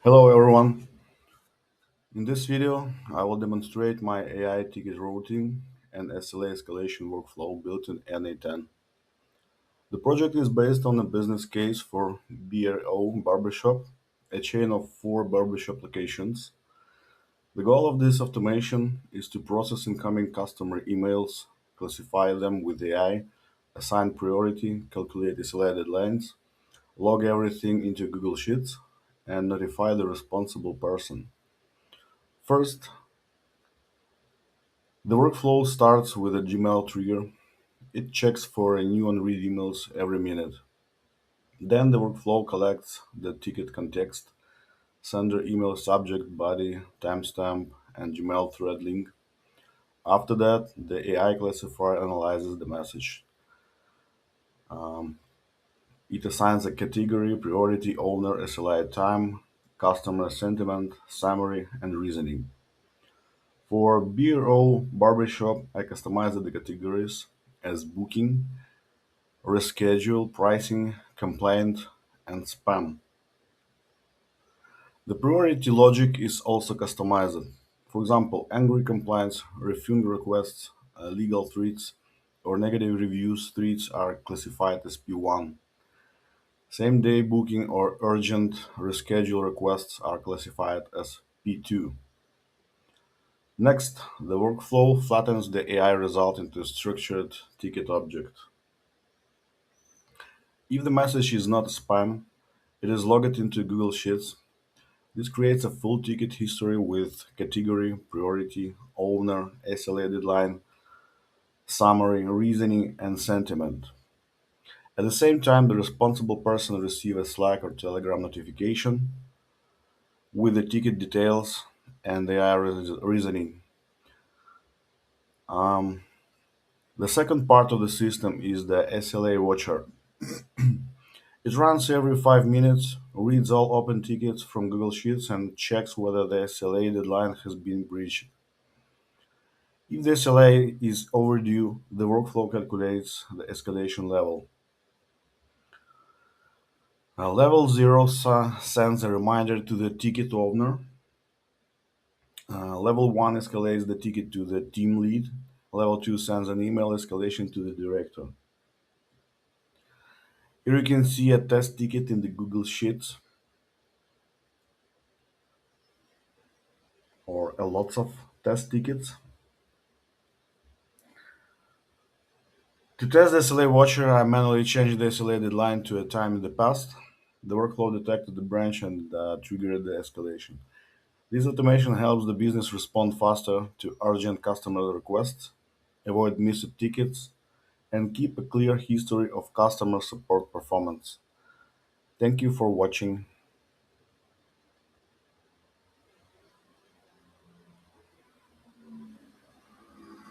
Hello everyone. In this video, I will demonstrate my AI ticket routing and SLA escalation workflow built in NA10. The project is based on a business case for BRO Barbershop, a chain of four barbershop locations. The goal of this automation is to process incoming customer emails, classify them with AI, assign priority, calculate SLA deadlines, log everything into Google Sheets, and notify the responsible person. First, the workflow starts with a Gmail trigger. It checks for a new unread emails every minute. Then the workflow collects the ticket context, sender email subject, body, timestamp, and Gmail thread link. After that, the AI classifier analyzes the message. It assigns a category, priority, owner, SLI time, customer sentiment, summary, and reasoning. For BRO Barbershop, I customized the categories as booking, reschedule, pricing, complaint, and spam. The priority logic is also customized. For example, angry complaints, refund requests, legal threats, or negative reviews threats are classified as P1. Same day booking or urgent reschedule requests are classified as P2. Next, the workflow flattens the AI result into a structured ticket object. If the message is not spam, it is logged into Google Sheets. This creates a full ticket history with category, priority, owner, SLA deadline, summary, reasoning, and sentiment. At the same time, the responsible person receives a Slack or Telegram notification with the ticket details and AI reasoning. Um, the second part of the system is the SLA Watcher. It runs every 5 minutes, reads all open tickets from Google Sheets, and checks whether the SLA deadline has been breached. If the SLA is overdue, the workflow calculates the escalation level. Level 0 sends a reminder to the ticket owner. Level 1 escalates the ticket to the team lead. Level 2 sends an email escalation to the director. Here you can see a test ticket in the Google Sheets or a lots of test tickets. To test the SLA watcher, I manually changed the SLA deadline to a time in the past. The workflow detected the branch and triggered the escalation. This automation helps the business respond faster to urgent customer requests, avoid missed tickets, and keep a clear history of customer support performance. Thank you for watching.